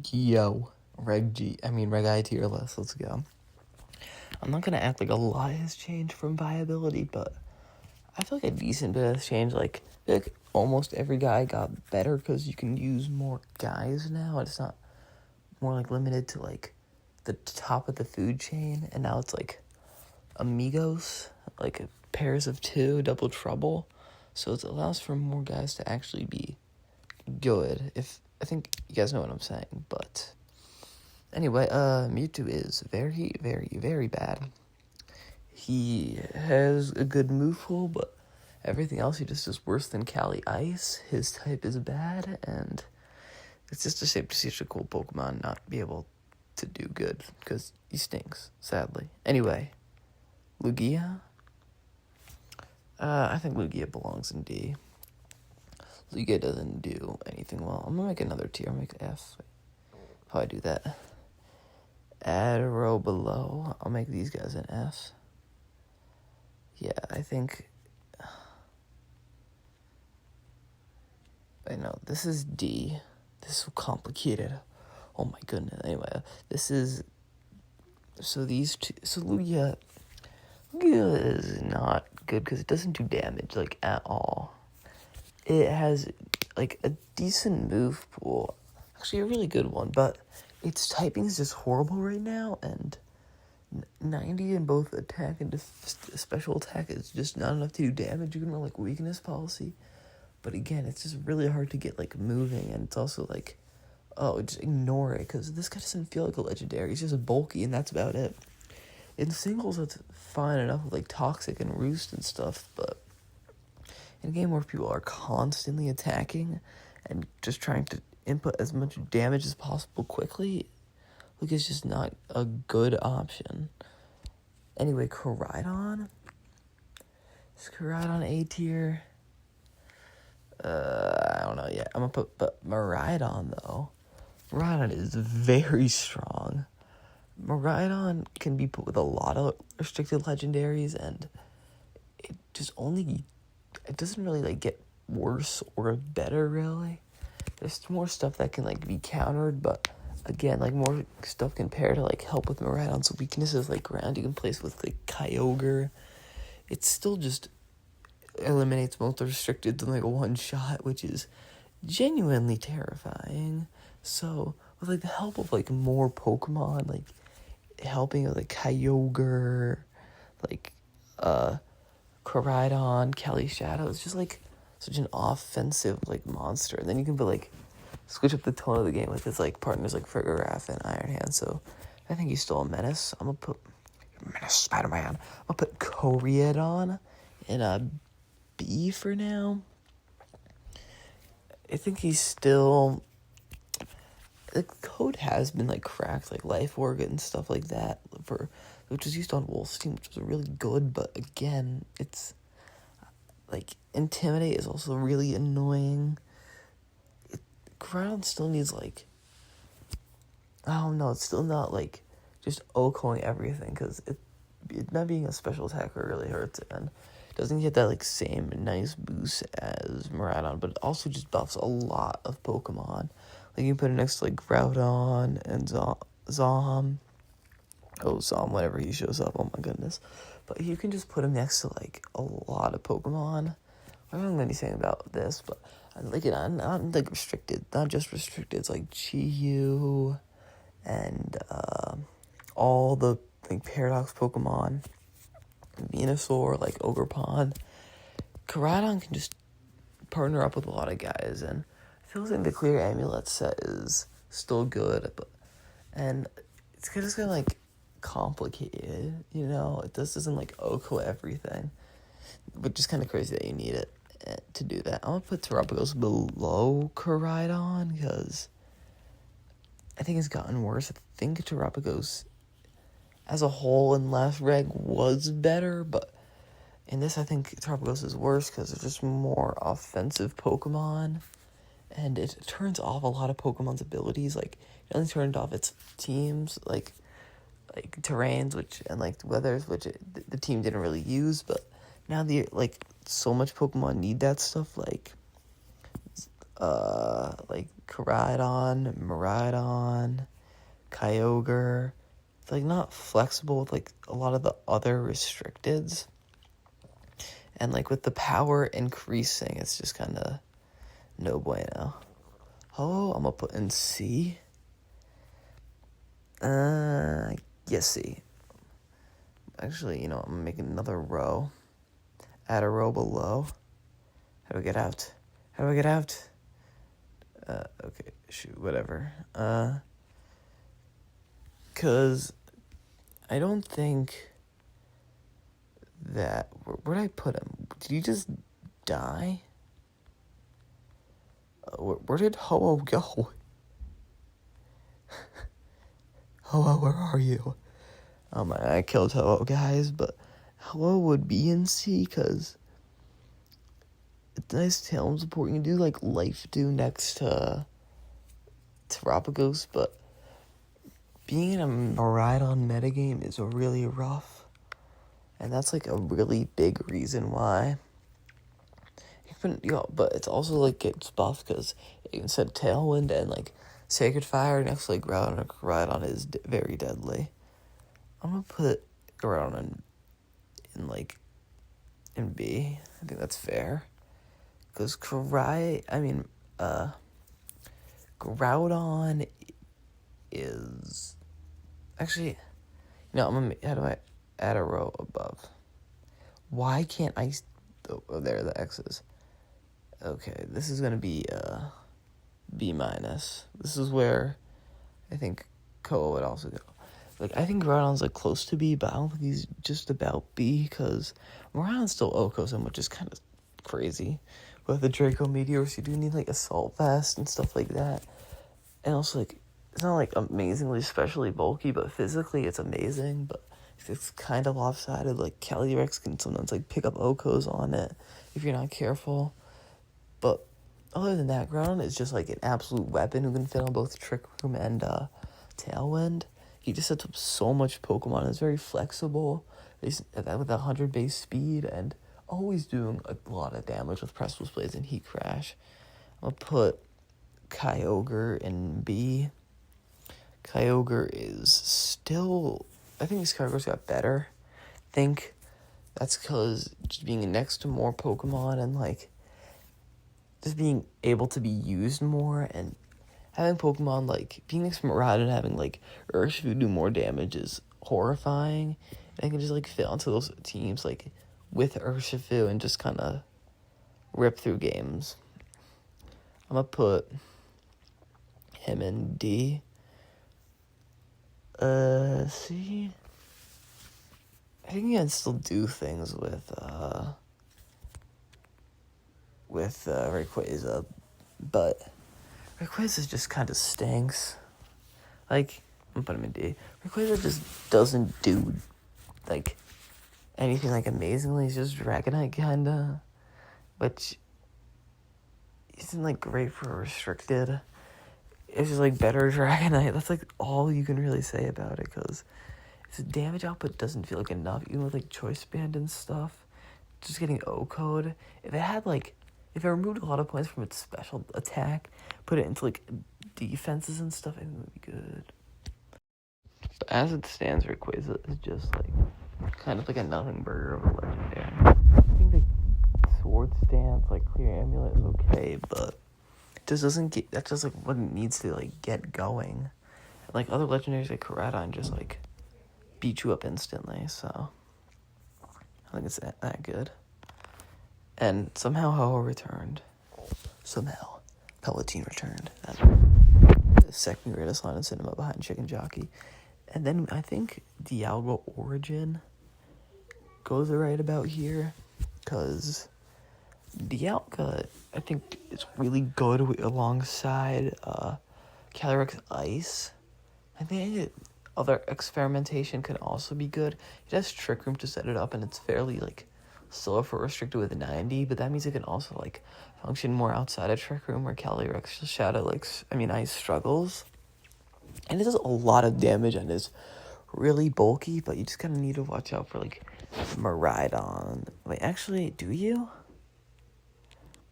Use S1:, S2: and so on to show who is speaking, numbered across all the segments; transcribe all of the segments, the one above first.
S1: Yo, Reg I tier list, let's go. I'm not gonna act like a lot has changed from viability, but I feel like a decent bit has changed. Like almost every guy got better because you can use more guys now. It's not more like limited to like the top of the food chain, and now it's like amigos, like pairs of two, double trouble. So it allows for more guys to actually be good. If I think you guys know what I'm saying, but anyway, Mewtwo is very, very, very bad. He has a good move pool, but everything else he just is worse than Cali Ice. His type is bad, and it's just a shame to see such a cool Pokemon not be able to do good, because he stinks, sadly. Anyway, Lugia. I think Lugia belongs in D. Lugia doesn't do anything well. I'm gonna make another tier. I'll make F. How I do that? Add a row below. I'll make these guys an F. Yeah, I think... I know, this is D. This is so complicated. Oh my goodness. Anyway, this is... So these two... So Lugia is not good because it doesn't do damage, like, at all. It has, like, a decent move pool. Actually, a really good one, but its typing is just horrible right now, and 90 in both attack and special attack is just not enough to do damage. You can run, like, weakness policy. But again, it's just really hard to get, like, moving, and it's also, like, oh, just ignore it, because this guy doesn't feel like a legendary. He's just bulky, and that's about it. In singles, it's fine enough with, like, Toxic and Roost and stuff, but in a game where people are constantly attacking and just trying to input as much damage as possible quickly, Lugia's just not a good option. Anyway, Koraidon? Is Koraidon A tier? I don't know yet. I'm gonna put, but Miraidon, though. Miraidon is very strong. Miraidon can be put with a lot of restricted legendaries, and it doesn't really, like, get worse or better, really. There's more stuff that can, like, be countered, but again, like, more stuff can pair to, like, help with Miraidon's weaknesses, like ground you can place with, like, Kyogre. It still just eliminates most restricted in, like, one shot, which is genuinely terrifying. So with, like, the help of, like, more Pokemon, like helping with, like, Kyogre, like Koraidon, Kelly Shadow, it's just, like, such an offensive, like, monster. And then you can put, like, switch up the tone of the game with his, like, partners like Frigoraph and Iron Hand. So I think he's still a menace. I'm gonna put Menace Spider-Man. I'm gonna put Koraidon in a B for now. I think he's still... The code has been, like, cracked, like Life Organ and stuff like that, which was used on Wolf's team, which was really good, but again, it's, like, Intimidate is also really annoying. Koraidon still needs, like, I don't know, it's still not, like, just OHKOing everything, because it not being a special attacker really hurts, and doesn't get that, like, same nice boost as Miraidon, but it also just buffs a lot of Pokemon. Like, you can put it next to, like, Groudon and Zom. Oh, Zom, whenever he shows up, oh my goodness. But you can just put him next to, like, a lot of Pokemon. I don't know anything about this, but, like, not like, restricted, not just restricted, it's, like, Chi-Yu and, all the, like, Paradox Pokemon, Venusaur, like, Ogerpon. Koraidon can just partner up with a lot of guys, and I feel like the Clear Amulet set is still good, and it's just kind of, like, complicated, you know? It just doesn't, like, OHKO everything, which is kind of crazy that you need it to do that. I'm gonna put Terapagos below Koraidon, because I think it's gotten worse. I think Terapagos as a whole in last reg was better, but in this I think Terapagos is worse because it's just more offensive Pokemon, and it turns off a lot of Pokemon's abilities. Like, it only turned off its teams, like terrains, which, and, like, weathers, which the team didn't really use, but now like, so much Pokemon need that stuff, like Koraidon, Miraidon, Kyogre. It's like not flexible with like a lot of the other restricteds. And like with the power increasing, it's just kind of no bueno. Oh, I'm gonna put in C. Yes, C. Actually, I'm gonna make another row. Add a row below. How do I get out? Okay, shoot, whatever. Cause I don't think that... Where'd I put him? Did he just die? Where did Ho-Oh go? Ho-Oh, where are you? I killed Ho-Oh, guys, but Ho-Oh would be in C, because it's nice Talon support. You can do, like, Life Dew next to Terapagos, but being in a Miraidon metagame is really rough, and that's, like, a really big reason why. But it's also, like, gets buffed, because you can set Tailwind and, like, Sacred Fire next to, like, Groudon is very deadly. I'm gonna put Groudon in B. I think that's fair. Because Groudon is... Actually, how do I add a row above? Why can't I... Oh, there, the X's. Okay, this is gonna be B-. This is where I think Koa would also go. Like, I think Groudon's, like, close to B, but I don't think he's just about B, because Groudon's still Okosum, which is kind of crazy. With the Draco Meteors, you do need, like, Assault Vest and stuff like that. And also, like, it's not, like, amazingly specially bulky, but physically it's amazing, but it's kind of lopsided. Like, Calyrex can sometimes, like, pick up Okos on it if you're not careful. But other than that, Groudon is just, like, an absolute weapon who can fit on both Trick Room and Tailwind. He just sets up so much Pokemon. It's very flexible. He's with 100 base speed and always doing a lot of damage with Press Blaze and Heat Crash. I'll put Kyogre in B. Kyogre is still... I think his Kyogre's got better. I think that's because just being next to more Pokemon and, like, just being able to be used more and having Pokemon, like, being next to Miraidon and having, like, Urshifu do more damage is horrifying. And I can just, like, fit onto those teams, like, with Urshifu and just kind of rip through games. I'm going to put him in D. C. I think you can still do things with Rayquaza, but Rayquaza just kind of stinks. Like, I'm putting him in D. Rayquaza just doesn't do, like, anything, like, amazingly. He's just Dragonite, kinda. Which isn't, like, great for restricted. It's just, like, better Dragonite. That's, like, all you can really say about it, because its damage output doesn't feel like enough, even with, like, Choice Band and stuff. Just getting O-Code. If it removed a lot of points from its special attack, put it into, like, defenses and stuff, I think it would be good. But as it stands, Rayquaza is just, like, kind of like a nothing burger of a legendary. I think the Sword Stance, like, Clear Amulet is okay, but it just doesn't get... That's just, like, what it needs to, like, get going. Like, other legendaries like Koraidon just, like, beat you up instantly, so I think it's that good. And somehow Ho-Oh returned. Somehow. Palutene returned. The second greatest line in cinema behind Chicken Jockey. And then I think Dialga Origin goes right about here, because Dialga, I think, is really good alongside Calyrex Ice. I think other experimentation can also be good. It has Trick Room to set it up, and it's fairly, like, slow for restricted with 90, but that means it can also, like, function more outside of Trick Room where Calyrex Ice struggles. And it does a lot of damage and is really bulky, but you just kind of need to watch out for, like, Miraidon. Wait, actually, do you?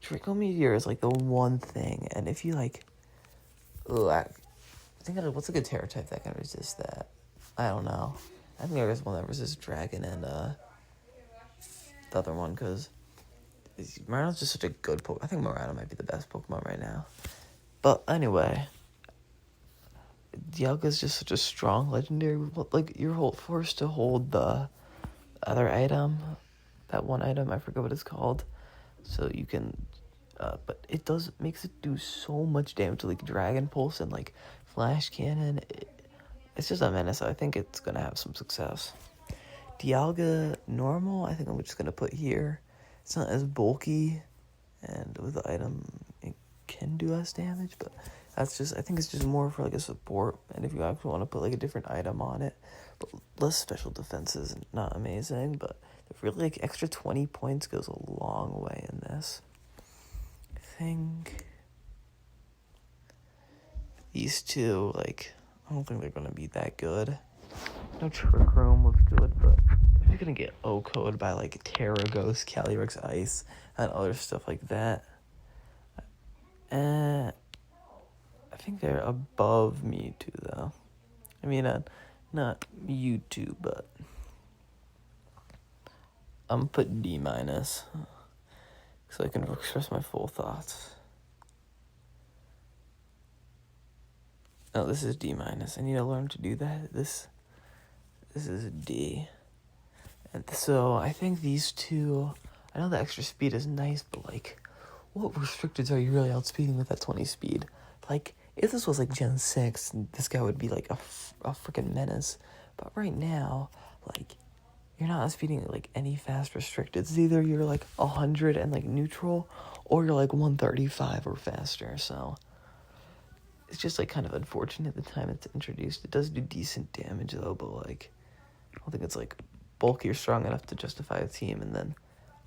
S1: Draco Meteor is, like, the one thing, and if you, like... think what's a good terror type that can resist that? I don't know. I think there's one that resists dragon and the other one, because Murato's just such a good Pokemon. I think Murato might be the best Pokemon right now. But anyway, Dialga's just such a strong legendary. Like, you're forced to hold the other item, that one item, I forget what it's called, so you can, but it makes it do so much damage to, like, Dragon Pulse and, like, Flash Cannon. It's just a menace. I think it's gonna have some success. Dialga normal, I think I'm just gonna put here. It's not as bulky, and with the item, it can do less damage, but I think it's just more for, like, a support, and if you actually want to put, like, a different item on it, but less special defenses, not amazing, but really, like, extra 20 points goes a long way in this. I think these two, like, I don't think they're gonna be that good. No, Trick Room looks good, but if you're gonna get O-code by, like, Terra Ghost, Calyrex Ice, and other stuff like that, I think they're above Mewtwo, though. I mean, not Mewtwo, but I'm gonna put D-, so I can express my full thoughts. No, this is D-. I need to learn to do that. This is a D. And so I think these two, I know the extra speed is nice, but, like, what restricteds are you really outspeeding with that 20 speed? Like, if this was, like, Gen 6, this guy would be, like, a freaking menace. But right now, like, you're not outspeeding, like, any fast restricted. It's either you're, like, 100 and, like, neutral, or you're, like, 135 or faster, so it's just, like, kind of unfortunate the time it's introduced. It does do decent damage, though, but, like, I don't think it's, like, bulky or strong enough to justify a team, and then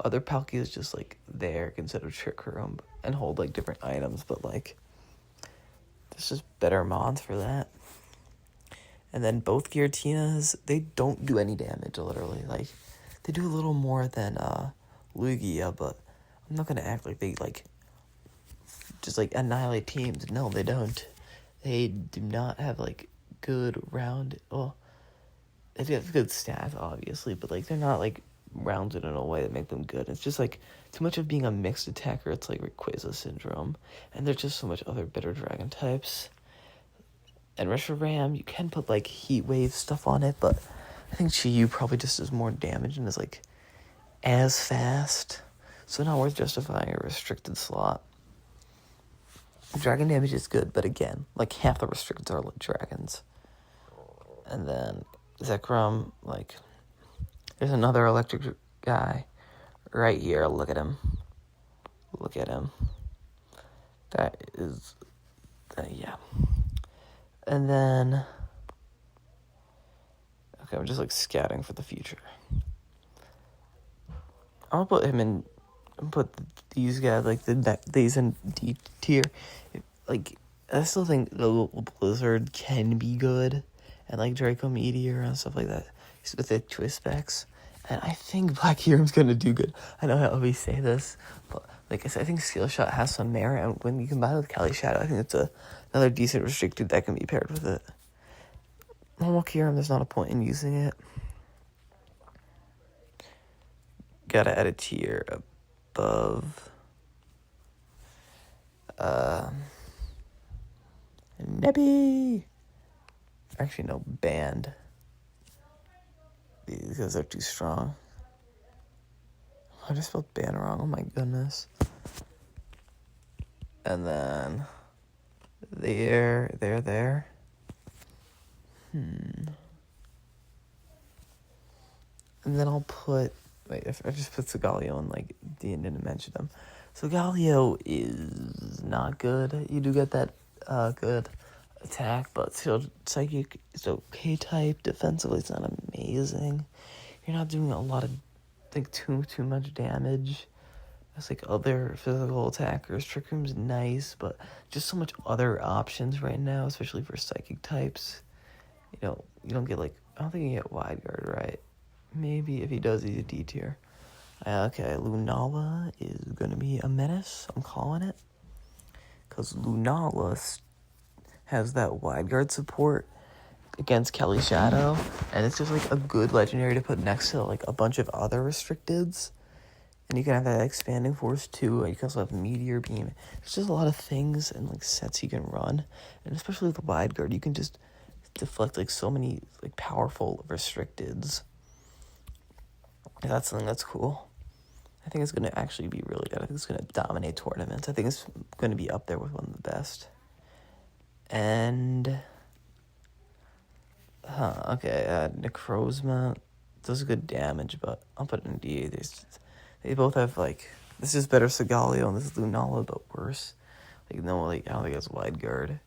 S1: other Palkia is just, like, there, consider Trick Room, and hold, like, different items, but, like, there's just better mods for that. And then both Giratinas, they don't do any damage, literally. Like, they do a little more than Lugia, but I'm not gonna act like they, like, just, like, annihilate teams. No, they don't. They do not have, like, good round. Well, they have good stats, obviously, but, like, they're not, like, rounded in a way that make them good. It's just, like, too much of being a mixed attacker. It's like Rayquaza syndrome, and there's just so much other better dragon types. And Reshiram, you can put, like, Heat Wave stuff on it, but I think Chi-Yu probably just does more damage and is, like, as fast, so not worth justifying a restricted slot. Dragon damage is good, but again, like, half the restricteds are, like, dragons. And then Zekrom, like, there's another electric guy right here. Look at him. Look at him. That is, yeah. And then, okay, I'm just, like, scouting for the future. I'll put him in, put these guys, like, these in D tier. Like, I still think the Blizzard can be good, and, like, Draco Meteor and stuff like that, with the twist specs. And I think Black Heron's gonna do good. I know I always say this, but, like I said, I think Skill Shot has some merit, and when you combine it with Cali Shadow, I think it's another decent restricted that can be paired with it. Normal Kyurem, there's not a point in using it. Gotta add a tier above. Nebby! Actually, no, Band. Because they're too strong. I just spelled Band wrong, oh my goodness. And then there. And then I'll put, wait, if I just put Sigalio in, like, D and didn't mention them. Sigalio is not good. You do get that good attack, but still, Psychic is okay type. Defensively, it's not amazing. You're not doing a lot of, like, too much damage. There's, like, other physical attackers. Trick Room's nice, but just so much other options right now, especially for Psychic types. You know, you don't get, like, I don't think you get Wide Guard, right? Maybe if he does, he's a D tier. Okay, Lunala is going to be a menace. I'm calling it. Because Lunala has that wide guard support against Kelly Shadow, and it's just like a good legendary to put next to like a bunch of other restricteds. And you can have that expanding force too. You can also have meteor beam. There's just a lot of things and like sets you can run, and especially with the wide guard, you can just deflect like so many like powerful restricteds. And that's something that's cool. I think it's gonna actually be really good. I think it's gonna dominate tournaments. I think it's gonna be up there with one of the best. And Necrozma does good damage, but I'll put it in DA. They both have like, this is better Sigalio and this is Lunala, but worse. Like no, like I don't think it's wide guard,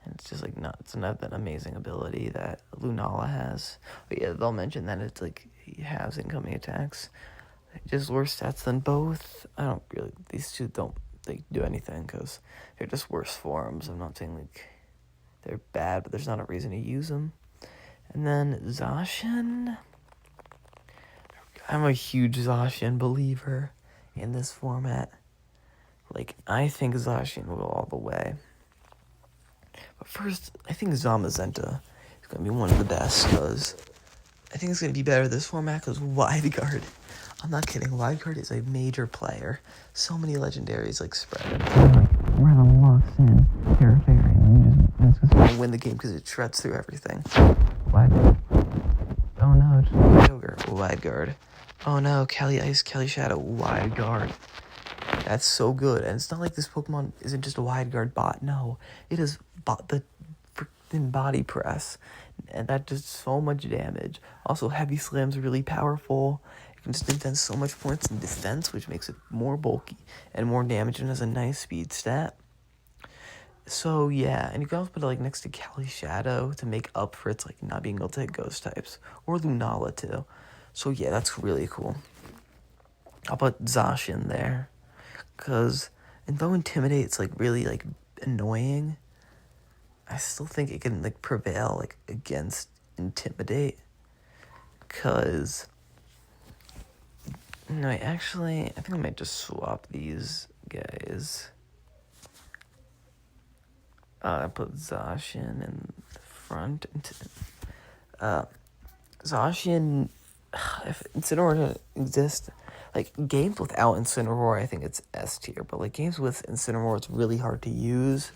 S1: and it's just like it's not that amazing ability that Lunala has. But yeah, they'll mention that it's like he has incoming attacks. Just worse stats than both. I don't really. These two don't like do anything because they're just worse forms. I'm not saying like they're bad, but there's not a reason to use them. And then Zacian. I'm a huge Zacian believer in this format. Like, I think Zacian will go all the way. But first, I think Zamazenta is going to be one of the best, because I think it's going to be better this format, because Wide Guard, I'm not kidding, Wide Guard is a major player. So many legendaries, like, spread. We're the locks in, Terrafarian, it's just going to win the game, because it shreds through everything. Wide Guard. Oh no, it's Yogurt, Wide Guard. Oh no, Kelly Ice, Kelly Shadow, Wide Guard. That's so good. And it's not like this Pokemon isn't just a wide guard bot. No, it is the freaking body press. And that does so much damage. Also, Heavy Slam's really powerful. It can just invent so much points in defense, which makes it more bulky and more damage and has a nice speed stat. So, yeah. And you can also put it like next to Kelly Shadow to make up for its like not being able to hit ghost types. Or Lunala too. So, yeah, that's really cool. I'll put Zacian there. Because, and though Intimidate's, like, really, like, annoying, I still think it can, like, prevail, like, against Intimidate. Because, no, I think I might just swap these guys. I put Zacian in the front. Zacian, if Incineroar didn't exist, like, games without Incineroar, I think it's S tier, but, like, games with Incineroar, it's really hard to use,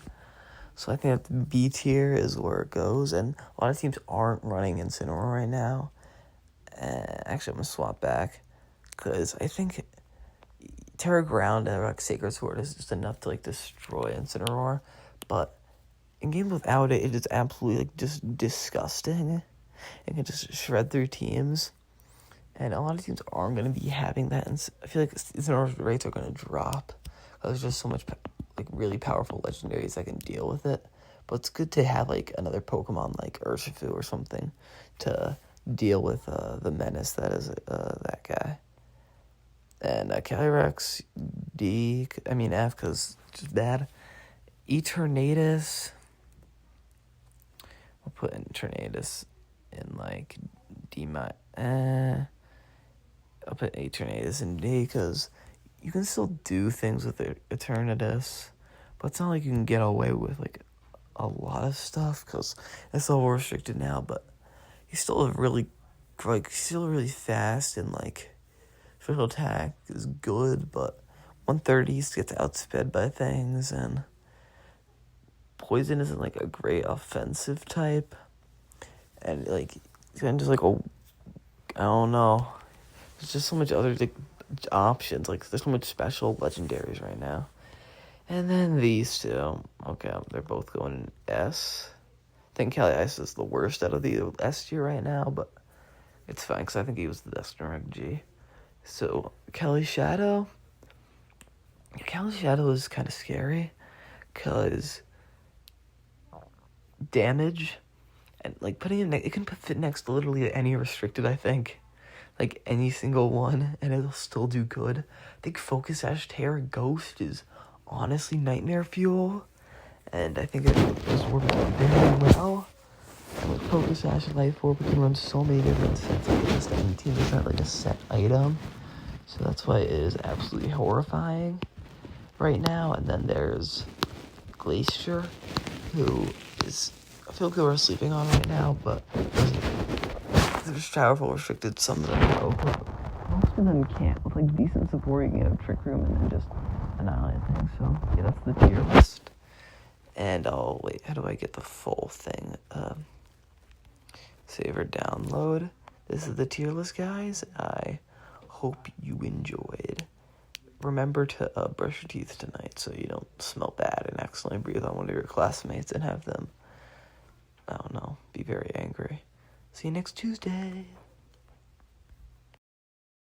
S1: so I think that B tier is where it goes, and a lot of teams aren't running Incineroar right now. Actually, I'm going to swap back, because I think Terra Ground and, like, Sacred Sword is just enough to, like, destroy Incineroar, but in games without it, it is absolutely, like, just disgusting. It can just shred through teams. And a lot of teams aren't going to be having that. And I feel like Incineroar's rates are going to drop. There's just so much, like, really powerful legendaries that can deal with it. But it's good to have, like, another Pokemon like Urshifu or something to deal with the menace that is that guy. And Calyrex, F, because it's just bad. Eternatus. We'll put Eternatus in, like, I'll put Eternatus in D, because you can still do things with Eternatus, but it's not like you can get away with, like, a lot of stuff, because it's all restricted now, but he's still really fast, and, like, special attack is good, but 130 gets outsped by things, and Poison isn't, like, a great offensive type, and, like, it's kind of just, like, I don't know. There's just so much other, like, options. Like, there's so much special legendaries right now. And then these two. Okay, they're both going in S. I think Kelly Ice is the worst out of the S tier right now, but it's fine, because I think he was the best in Reg G. So, Kelly Shadow. Kelly Shadow is kind of scary, because damage, and, like, putting him it can fit next to literally any restricted, I think. Like, any single one, and it'll still do good. I think Focus Sash, Terra, Ghost is honestly nightmare fuel, and I think it is working very well. And with Focus Sash and Life Orb, we can run so many different sets. Like, this 19 is not like a set item, so that's why it is absolutely horrifying right now. And then there's Glacier, who is I feel good we're sleeping on right now, but there's powerful restricted, some of them are open. Most of them can't. With like decent support, you can have Trick Room and then just annihilate things. So yeah, that's the tier list. And wait, how do I get the full thing? Save or download. This is the tier list, guys. I hope you enjoyed. Remember to brush your teeth tonight so you don't smell bad and accidentally breathe on one of your classmates and have them, I don't know, be very angry. See you next Tuesday.